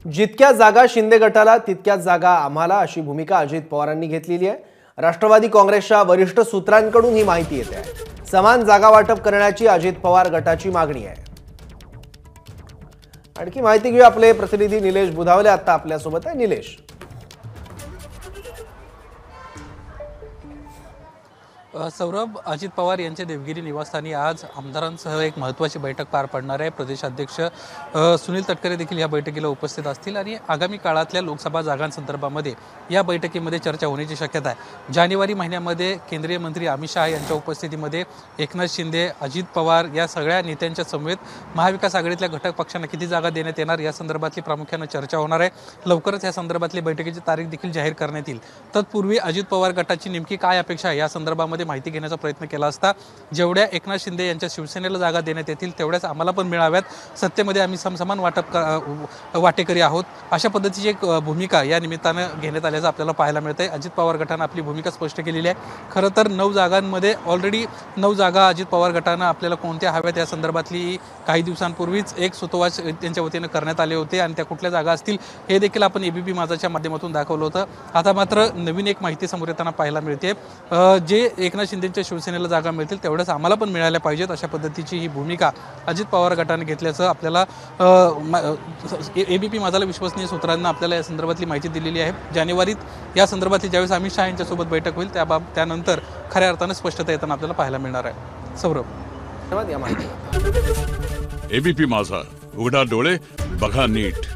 जितक्या जागा शिंदे गटाला तितक्याच जागा आम्हाला अशी भूमिका अजित पवारांनी घेतलेली आहे। राष्ट्रवादी काँग्रेसच्या वरिष्ठ सूत्रांकडून ही माहिती येते आहे। समान जागा वाटप करण्याची अजित पवार गटाची मागणी आहे। आणखी माहिती घेऊ आपले प्रतिनिधी निलेश बुधावले आता आपल्या सोबत आहे। निलेश, सौरभ, अजित पवार यांच्या देवगिरी निवासस्थानी आज आमदारांसह एक महत्त्वाची बैठक पार पडणार आहे। प्रदेशाध्यक्ष सुनील तटकरे देखील या बैठकीला उपस्थित असतील आणि आगामी काळातल्या लोकसभा जागांसंदर्भामध्ये या बैठकीमध्ये चर्चा होण्याची शक्यता आहे। जानेवारी महिन्यामध्ये केंद्रीय मंत्री अमित शहा यांच्या उपस्थितीमध्ये एकनाथ शिंदे, अजित पवार या सगळ्या नेत्यांच्या समवेत महाविकास आघाडीतल्या घटक पक्षांना किती जागा देण्यात येणार या संदर्भातली प्रामुख्याने चर्चा होणार आहे। लवकरच या संदर्भातली बैठकीची तारीख देखील जाहीर करण्यात येईल। तत्पूर्वी अजित पवार गटाची नेमकी काय अपेक्षा आहे या संदर्भामध्ये माहिती घेण्याचा प्रयत्न केला असता जेवढ्या एकनाथ शिंदे यांच्या शिवसेनेला जागा देण्यात येतील तेवढ्याच आम्हाला पण मिळाव्यात, सत्तेमध्ये आम्ही समसमान वाटेकरी आहोत, अशा पद्धतीची एक भूमिका या निमित्तानं घेण्यात आल्याचं आपल्याला पाहायला मिळतंय। अजित पवार गटानं आपली भूमिका स्पष्ट केलेली आहे। खरं तर 9 जागांमध्ये ऑलरेडी 9 जागा अजित पवार गटानं आपल्याला कोणत्या हव्यात या संदर्भातली काही दिवसांपूर्वीच एक सूतोवाच त्यांच्या वतीनं करण्यात आले होते आणि त्या कुठल्या जागा असतील हे देखील आपण एबीपी माझाच्या माध्यमातून दाखवलं होतं। आता मात्र नवीन एक माहिती समोर येताना पाहायला मिळते। जे एकनाथ शिंदेच्या शिवसेनेला जागा मिळतील तेवढ्याच आम्हाला पण मिळाल्या पाहिजेत अशा पद्धतीची ही भूमिका अजित पवार गटाने घेतल्याचं आपल्याला एबीपी माझाला विश्वसनीय सूत्रांना आपल्याला या संदर्भातली माहिती दिलेली आहे। जानेवारीत या संदर्भातली ज्यावेळेस अमित शहा यांच्यासोबत बैठक होईल त्यानंतर खऱ्या अर्थानं स्पष्टता येताना आपल्याला पाहायला मिळणार आहे। सौरभ, धन्यवाद या माहितीबद्दल। एबीपी माझा, उघडा डोळे बघा नीट।